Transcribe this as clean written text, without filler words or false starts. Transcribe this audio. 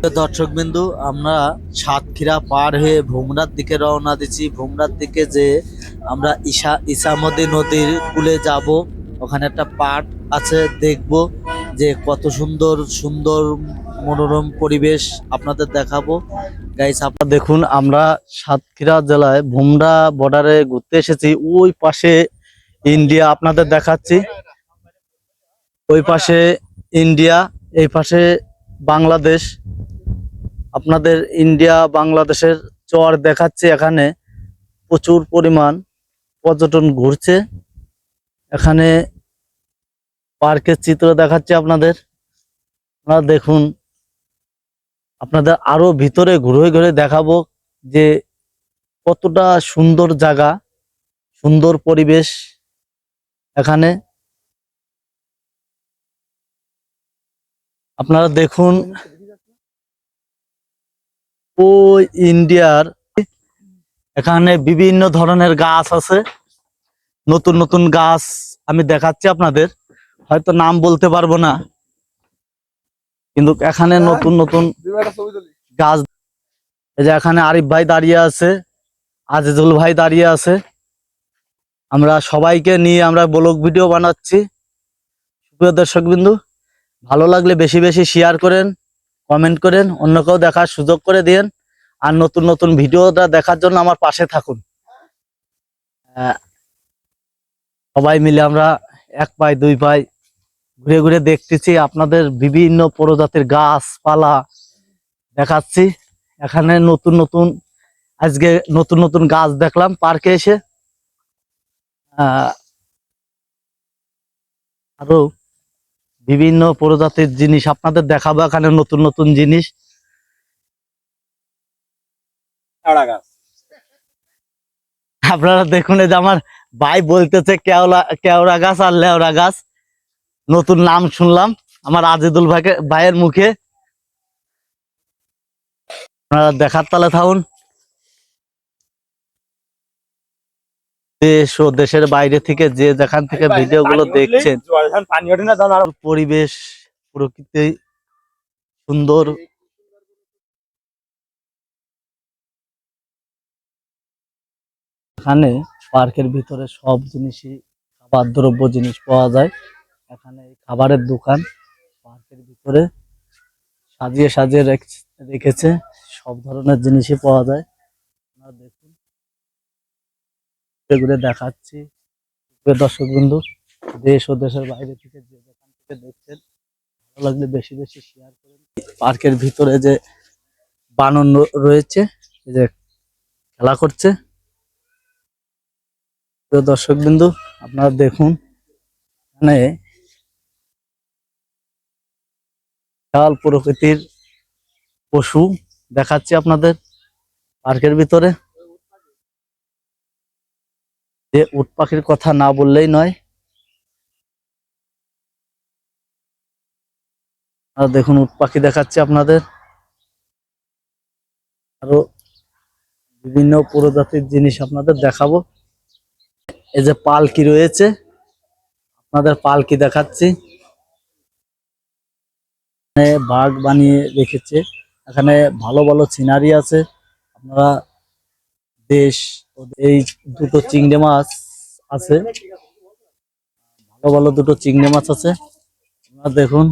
তো দর্শকবিন্দু, আমরা সাতক্ষীরা পার হয়ে ভোমরার দিকে রওনা দিচ্ছি। ভোমরার দিকে যে আমরা ইসামতি নদীর কূলে যাব। ওখানে একটা পার্ক আছে, দেখব যে কত সুন্দর সুন্দর মনোরম পরিবেশ আপনাদের দেখাবো। গাইস, আপনারা দেখুন, আমরা সাতক্ষীরা জেলায় ভোমরা বর্ডারে ঘুরতে এসেছি। ওই পাশে ইন্ডিয়া আপনাদের দেখাচ্ছি, ওই পাশে ইন্ডিয়া, এই পাশে বাংলাদেশ। আপনাদের ইন্ডিয়া বাংলাদেশের চর দেখাচ্ছে। এখানে প্রচুর পরিমাণ পর্যটন ঘুরছে। এখানে পার্কের চিত্র দেখাচ্ছে আপনাদের। আপনারা দেখুন, আপনাদের আরো ভিতরে ঘুরে ঘুরে দেখাবো যে কতটা সুন্দর জায়গা, সুন্দর পরিবেশ এখানে। আপনারা দেখুন, ওই ইন্ডিয়ার এখানে বিভিন্ন ধরনের গাছ আছে, নতুন নতুন গাছ আমি দেখাচ্ছি আপনাদের। হয়তো নাম বলতে পারবো না, কিন্তু এখানে নতুন নতুন গাছ। এই যে এখানে আরিফ ভাই দাঁড়িয়ে আছে, আজিজুল ভাই দাঁড়িয়ে আছে। আমরা সবাইকে নিয়ে আমরা ব্লগ ভিডিও বানাচ্ছি। প্রিয় দর্শক বিন্দু, ভালো লাগলে বেশি বেশি শেয়ার করেন, কমেন্ট করেন, অন্যকেও দেখার সুযোগ করে দিন। আর নতুন নতুন ভিডিওটা দেখার জন্য আমার পাশে থাকুন। সবাই মিলে আমরা এক পাই দুই পাই ঘুরে ঘুরে দেখতেছি, আপনাদের বিভিন্ন প্রজাতির গাছপালা দেখাচ্ছি। এখানে নতুন নতুন, আজকে নতুন নতুন গাছ দেখলাম পার্কে এসে। আরো বিভিন্ন প্রজাতির জিনিস আপনাদের দেখাবো, এখানে নতুন নতুন জিনিস। আপনারা দেখুন, এই যে আমার ভাই বলতেছে কেওড়া কেওড়া গাছ আর লেওড়া গাছ, নতুন নাম শুনলাম আমার আজিদুল ভাইয়ের মুখে। আপনারা দেখার তালে থাকুন। দেশ ও দেশের বাইরে থেকে যে যেখান থেকে ভিডিও গুলো দেখছেন, পরিবেশ প্রকৃতি সুন্দর। এখানে পার্কের ভিতরে সব জিনিসই খাবার দ্রব্য জিনিস পাওয়া যায়। এখানে খাবারের দোকান পার্কের ভিতরে সাজিয়ে সাজিয়ে রেখেছে, সব ধরনের জিনিসই পাওয়া যায়। আপনারা দেখুন, ঘুরে ঘুরে দেখাচ্ছি। দর্শক বিন্দু, দেশ ও দেশের বাইরে থেকে যে যেখান থেকে দেখছেন, ভালো লাগলে বেশি বেশি শেয়ার করেন। পার্কের ভিতরে যে বানর রয়েছে, এই যে খেলা করছে। দর্শক বিন্দু, আপনারা দেখুন, মানে বিশাল প্রকৃতির পশু দেখাচ্ছি আপনাদের পার্কের ভিতরে। যে উট পাখির কথা না বললেই নয়। আর দেখুন, উট পাখি দেখাচ্ছি আপনাদের। আরো বিভিন্ন প্রজাতির জিনিস আপনাদের দেখাবো। এই যে পালকি রয়েছে, আপনাদের পালকি দেখাচ্ছি। বাঘ বানিয়ে রেখেছে। এখানে ভালো ভালো সিনারি আছে। আপনারা দেশ, এই দুটো চিংড়ি মাছ আছে, ভালো ভালো দুটো চিংড়ি মাছ আছে। আপনারা দেখুন,